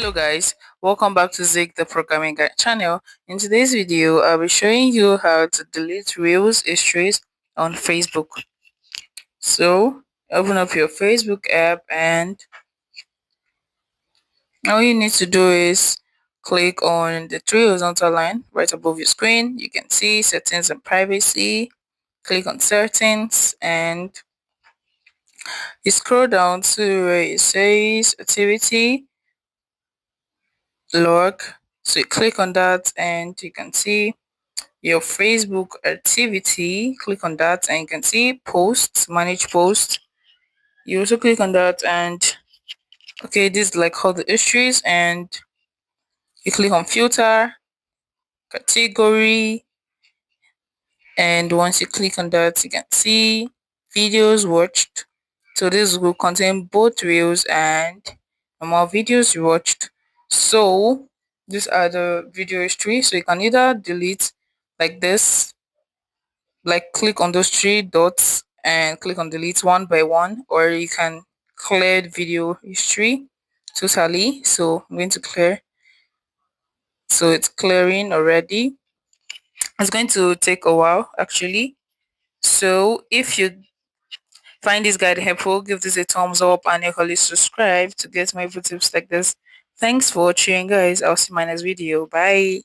Hello guys, welcome back to Zig the Programming Guide channel. In today's video, I'll be showing you how to delete Reels histories on Facebook. So, open up your Facebook app and all you need to do is click on the three horizontal line right above your screen. You can see settings and privacy. Click on settings and you scroll down to where it says activity log. So you click on that and you can see your Facebook activity. Click on that and you can see posts, manage posts. You also click on that and okay, this is like all the histories, and you click on filter, category, and once you click on that you can see videos watched. So this will contain both reels and normal videos you watched. So these are the video history, so you can either delete like this, like click on those three dots and click on delete one by one, or you can clear the video history totally. So I'm going to clear. So it's clearing already. It's going to take a while actually. So if you find this guide helpful, give this a thumbs up and equally subscribe to get more tips like this. Thanks for watching guys. I'll see you in my next video. Bye.